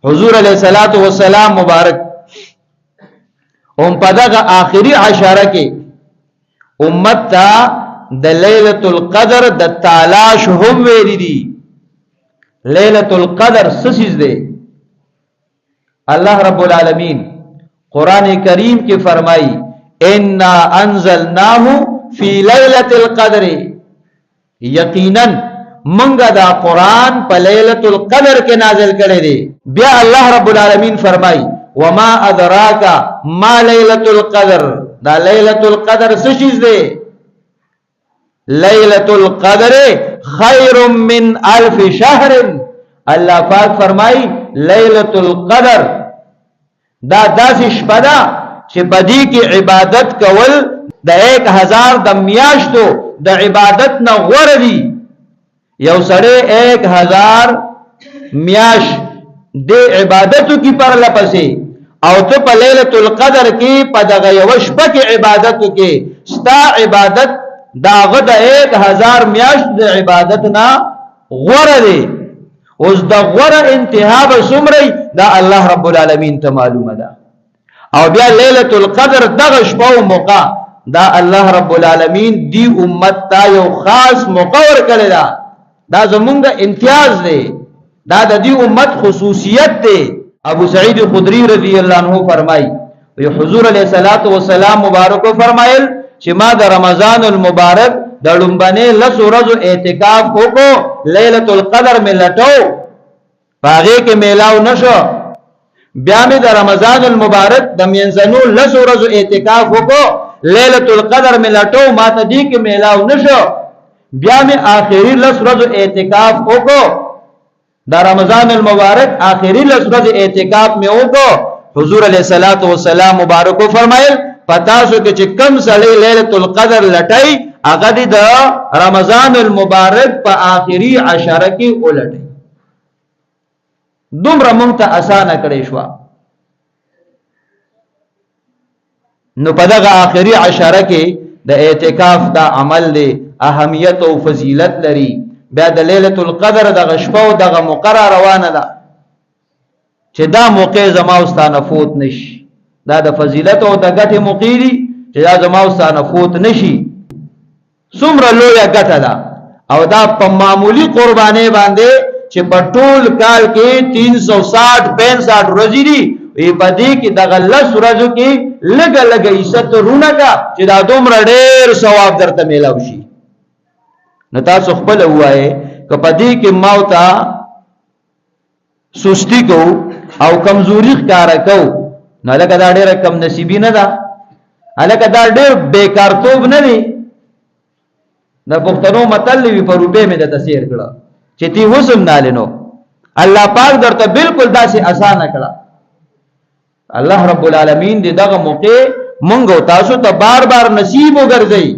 حضور علیہ الصلوۃ والسلام مبارک هم پدغه آخری عشره کې امت ته د ليله القدر د تلاش هم ویلي دي. ليله القدر سسیز دی. الله رب العالمین قران کریم کې فرمایي انا انزلناه فی ليله القدر، یقینا منګه دا قران په ليله القدر کې نازل کړي دي. بیا الله رب العالمین فرمایي وما ادراک ما ليله القدر، دا ليله القدر څه چیز دی؟ ليله القدر خير من الف شهر. الله پاک فرمایي ليله القدر دا داسې شپه ده چې بدی کې عبادت کول د 1000 د میاشتو د عبادت نه غوړه دي. یو سړی 1000 میاش د عبادتو کې پر لپسې او ته په ليله القدر کې په دغه یو شپه کې عبادت کې ستا عبادت داغه د 1000 میاش د عبادت نه غوړه دي. اوس د غوړه انتها به څومره دا الله رب العالمین ته معلومه ده. او بیا ليله القدر دغه شپه او موقع دا الله رب العالمین دی امت ته یو خاص موقع ورکړی دا. دا زمونږ امتیاز دی، دا د دې امت خصوصیت دی. ابو سعید خدری رضی الله عنه فرمایي وی حضور علیہ الصلوۃ والسلام مبارک فرمایل چې ما د رمضان المبارک د لومبنه لس ورځو اعتکاف وکړو، ليله القدر می لټو باغې کې میلاو نشو. بیا می د رمضان المبارک د مینځنو لس ورځو اعتکاف وکړو، ليله القدر می لټو ما ته دې کې میلاو نشو. بیا می آخري لس ورځو اعتکاف وکړو، دا رمضان المبارک آخری لس ورځې اعتکاف میں وکړو. حضور علیہ الصلوۃ والسلام مبارک فرمایل پتا شو چې کم سړی ليله القدر لټای هغه د رمضان المبارک په آخری عشره کې ولټي. دومره مونږ ته اسانه کړی شو. نو په دغه آخری عشره کې د اعتکاف دا عمل دی اهمیت او فضیلت لري. بیا د ليله القدر دغه شپه او دغه مقرره روانه ده چې دا موقع زما واستانه فوت نشي. دا د فضیلت او د ګټه موقع دي چې دا زما واستانه فوت نشي. څومره لویه ګټه ده او دا په معمولی قرباني باندې چې په ټول کال کې 360-65 ورځې دي، په دې کې دغه لس ورځو کې لګه لګه عزت رونه کا چې دا دومره ډېر ثواب درته میلاو شي. نو تاسو خپل وایي که په دې کې موتا سستی کو او کمزوري ښکارا کو نو لکه دا ډېر کم نصیبی نه ده، الکه دا ډېر بیکارتوب نه دی. د پښتنو متل وی په روپې مې د تفسیر کړه چې تی وسم نالینو. الله پاک درته بالکل داسې اسانه کړه. الله رب العالمین دې دغه موقع مونږ او تاسو ته بار بار نصیب وګرځي.